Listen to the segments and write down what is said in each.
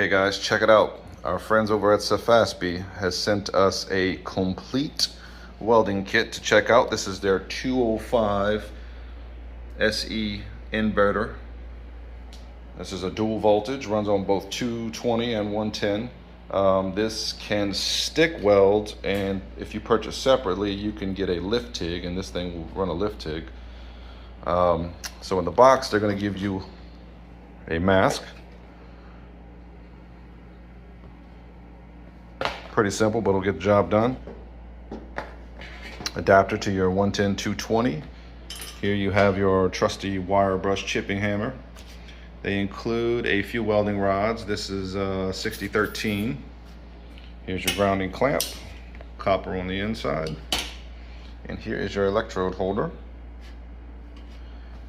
Okay guys, check it out. Our friends over at Sefaspe has sent us a complete welding kit to check out. This is their 205 SE inverter. This is a dual voltage, runs on both 220 and 110. This can stick weld, and if you purchase separately, you can get a lift TIG, and this thing will run a lift TIG. So in the box, they're going to give you a mask. Pretty simple, but it'll get the job done. Adapter to your 110 220. Here you have your trusty wire brush chipping hammer. They include a few welding rods. This is 6013. Here's your grounding clamp, copper on the inside. And here is your electrode holder.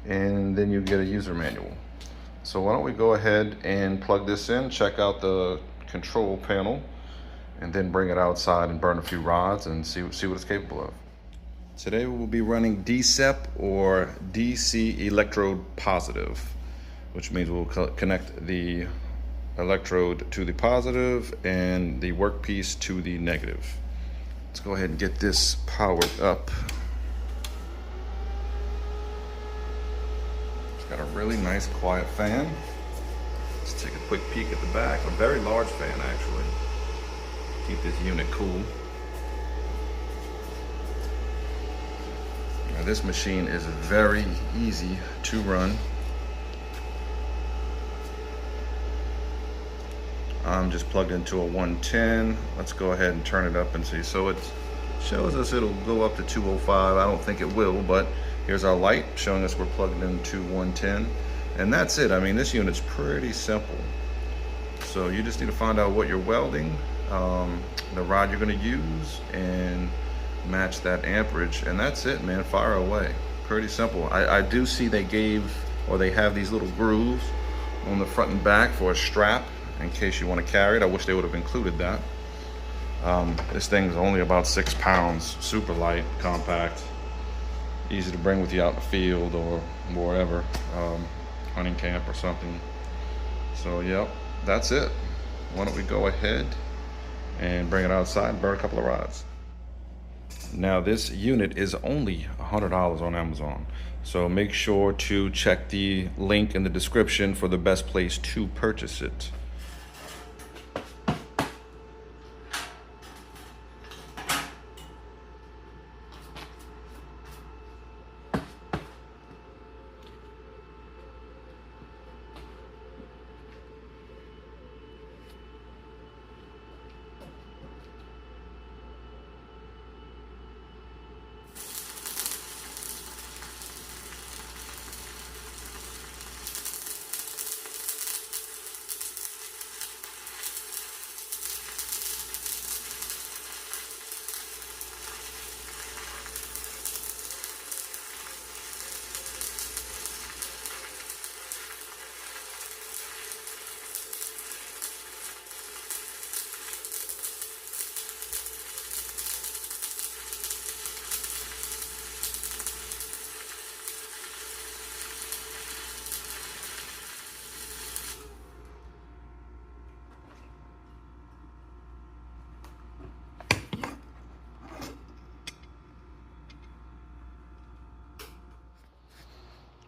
And then you get a user manual. So why don't we go ahead and plug this in, check out the control panel, and then bring it outside and burn a few rods and see what it's capable of. Today we will be running DCEP, or DC electrode positive, which means we'll connect the electrode to the positive and the workpiece to the negative. Let's go ahead and get this powered up. It's got a really nice quiet fan. Let's take a quick peek at the back. A very large fan, actually. Keep this unit cool. Now, this machine is very easy to run. I'm just plugged into a 110. Let's go ahead and turn it up and see. So it shows us it'll go up to 205. I don't think it will, but here's our light showing us we're plugged into 110. And that's it. I mean, this unit's pretty simple. So you just need to find out what you're welding, the rod you're going to use, and match that amperage, and that's it, man. Fire away. Pretty simple. I do see they have these little grooves on the front and back for a strap in case you want to carry it. I wish they would have included that. This thing's only about 6 pounds, super light, compact, easy to bring with you out in the field or wherever, hunting camp or something. So yep, that's it. Why don't we go ahead and bring it outside and burn a couple of rods. Now this unit is only $100 on Amazon, so make sure to check the link in the description for the best place to purchase it.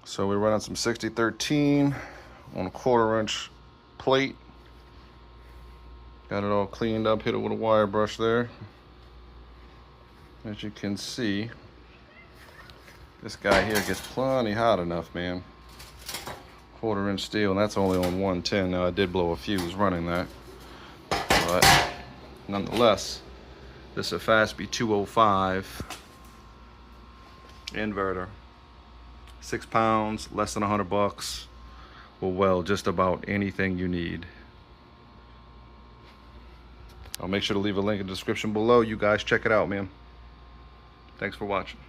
So we're running some 6013 on a 1/4 inch plate. Got it all cleaned up, hit it with a wire brush there. As you can see, this guy here gets plenty hot enough, man. 1/4 inch steel, and that's only on 110. Now I did blow a fuse running that, but nonetheless, this is a Sefaspe 205 inverter. 6 pounds, less than $100, will weld just about anything you need. I'll make sure to leave a link in the description below. You guys check it out, man. Thanks for watching.